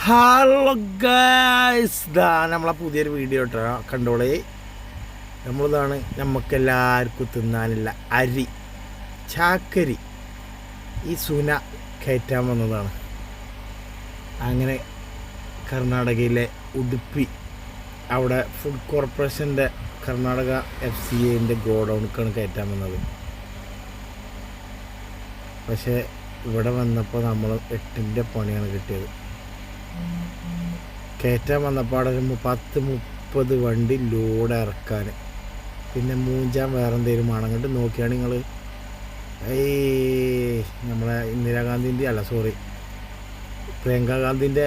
Hello guys, ഇതാ നമ്മളെ പുതിയൊരു വീഡിയോ ഇട്ടോ കണ്ടോളേ. നമ്മളിതാണ് നമുക്കെല്ലാവർക്കും തിന്നാനുള്ള അരി ചാക്കരി ഈ സുന കയറ്റാൻ വന്നതാണ്. അങ്ങനെ കർണാടകയിലെ ഉടുപ്പി അവിടെ ഫുഡ് കോർപ്പറേഷൻ്റെ കർണാടക FCAൻ്റെ ഗോഡൗണിക്കാണ് കയറ്റാൻ വന്നത്. പക്ഷേ ഇവിടെ വന്നപ്പോൾ നമ്മൾ 8ൻ്റെ പണിയാണ് കിട്ടിയത്. കയറ്റാൻ വന്നപ്പോൾ അവിടെ 10-30 വണ്ടി ലോഡ് ഇറക്കാൻ, പിന്നെ മൂഞ്ചാൻ വേറെ എന്തെങ്കിലും വേണം. അങ്ങോട്ട് നോക്കിയാണ് നിങ്ങൾ നമ്മളെ പ്രിയങ്ക ഗാന്ധിൻ്റെ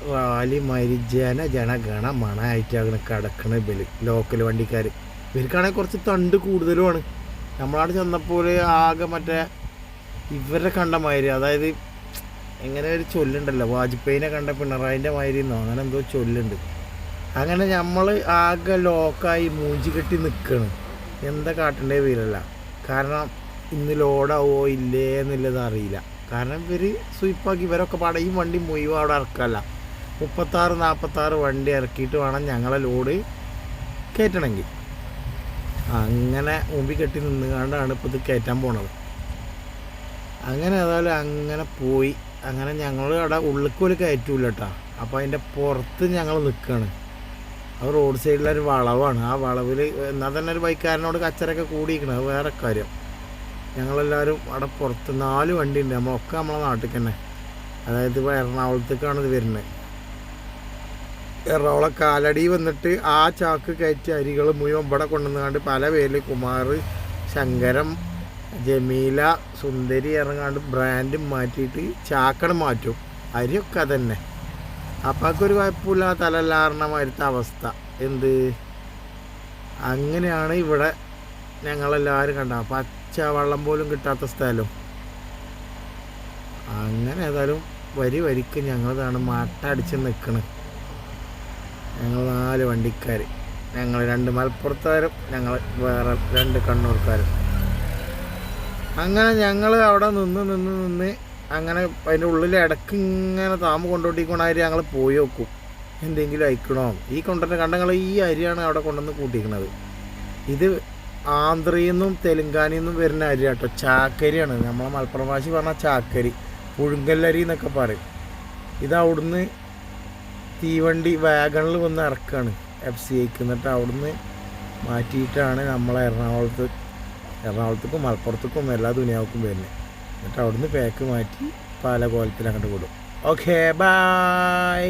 റാലി മരിജന ജനഗണ മണമായിട്ടാണ് കിടക്കണ ഇവര് ലോക്കൽ വണ്ടിക്കാർ. ഇവർക്കാണെങ്കിൽ കുറച്ച് തണ്ട് കൂടുതലുമാണ്. നമ്മളവിടെ ചെന്നപ്പോൾ ആകെ മറ്റേ ഇവരെ കണ്ട മാതിരി, അതായത് എങ്ങനെ ഒരു ചൊല്ലുണ്ടല്ലോ, വാജ്പേയിനെ കണ്ട പിണറായിൻ്റെ മാതിരി എന്നോ അങ്ങനെ എന്തോ ചൊല്ലുണ്ട്. അങ്ങനെ നമ്മൾ ആകെ ലോക്കായി മൂഞ്ചി കെട്ടി നിൽക്കണം. എന്താ കാട്ടേണ്ടേ വീരല്ല. കാരണം ഇന്ന് ലോഡാവോ ഇല്ലേ എന്നുള്ളത് അറിയില്ല. കാരണം ഇവർ സ്വീപ്പാക്കി ഇവരൊക്കെ പടയും വണ്ടി മുഴുവൻ അവിടെ ഇറക്കല്ല. 36-46 വണ്ടി ഇറക്കിയിട്ട് വേണം ഞങ്ങളെ ലോഡ് കയറ്റണമെങ്കിൽ. അങ്ങനെ മുമ്പിൽ കെട്ടി നിന്നുകൊണ്ടാണ് ഇപ്പോൾ ഇത് കയറ്റാൻ പോണത്. അങ്ങനെ ഏതായാലും അങ്ങനെ പോയി. അങ്ങനെ ഞങ്ങൾ അവിടെ ഉള്ളിൽ കയറ്റൂല കേട്ടോ. അപ്പോൾ അതിൻ്റെ പുറത്ത് ഞങ്ങൾ നിൽക്കുകയാണ്. അത് റോഡ് സൈഡിലൊരു വളവാണ്. ആ വളവിൽ എന്നാൽ തന്നെ ഒരു ബൈക്കാരനോട് കച്ചറൊക്കെ കൂടിയിരിക്കണം. അത് വേറെ കാര്യം. ഞങ്ങളെല്ലാവരും അവിടെ പുറത്ത് 4 വണ്ടി ഉണ്ട്. നമ്മളൊക്കെ നമ്മളെ നാട്ടിൽ തന്നെ, അതായത് ഇപ്പോൾ എറണാകുളത്തേക്കാണ് ഇത് വരുന്നത്. എറണാകുളം കാലടി വന്നിട്ട് ആ ചാക്ക് കയറ്റി അരികൾ മുഴുവൻ ഇവിടെ കൊണ്ടുവന്നുകൊണ്ട് പല പേരിൽ കുമാർ, ശങ്കരം, ജമീല, സുന്ദരി ഇറങ്ങാണ്ട് ബ്രാൻഡ് മാറ്റിയിട്ട് ചാക്കട് മാറ്റും. അരിയൊക്കെ അതന്നെ. അപ്പൊക്കൊരു കുഴപ്പമില്ല, തലല്ലാരണമായിരുത്ത അവസ്ഥ. എന്ത് അങ്ങനെയാണ് ഇവിടെ ഞങ്ങളെല്ലാവരും കണ്ട പച്ച വെള്ളം പോലും കിട്ടാത്ത സ്ഥലം. അങ്ങനെ ഏതായാലും വരിക്ക് ഞങ്ങളതാണ് മട്ടടിച്ച് നിൽക്കണ്. ഞങ്ങൾ 4 വണ്ടിക്കാർ, ഞങ്ങൾ 2 മലപ്പുറത്തുകാരും ഞങ്ങൾ വേറെ 2 കണ്ണൂർക്കാരും. അങ്ങനെ ഞങ്ങൾ അവിടെ നിന്ന് അങ്ങനെ അതിൻ്റെ ഉള്ളിൽ ഇടയ്ക്ക് ഇങ്ങനെ താമ്പ് കൊണ്ടുപോയിക്കൊണ്ടായി ഞങ്ങൾ പോയി നോക്കും എന്തെങ്കിലും അയക്കണോ. ഈ കൊണ്ടുവരുന്ന കണ്ടങ്ങൾ ഈ അരിയാണ് അവിടെ കൊണ്ടുവന്ന് കൂട്ടിക്കുന്നത്. ഇത് ആന്ധ്രയിൽ നിന്നും തെലുങ്കാനയിൽ നിന്നും വരുന്ന അരി കേട്ടോ. ചാക്കരിയാണ്. നമ്മളെ മലപ്പുറം ഭാഷ പറഞ്ഞാൽ ചാക്കരി, പുഴുങ്കല്ലരി എന്നൊക്കെ പറയും. ഇത് അവിടുന്ന് തീവണ്ടി വാഗണിൽ വന്ന് ഇറക്കുകയാണ് FCAക്ക്. എന്നിട്ട് അവിടുന്ന് മാറ്റിയിട്ടാണ് നമ്മളെ എറണാകുളത്തേക്കും മലപ്പുറത്തേക്കും എല്ലാ ദുനിയാവുക്കും വരുന്നത്. എന്നിട്ട് അവിടുന്ന് പാക്ക് മാറ്റി പല കോലത്തിൽ അങ്ങോട്ട് വിടും. Okay, by.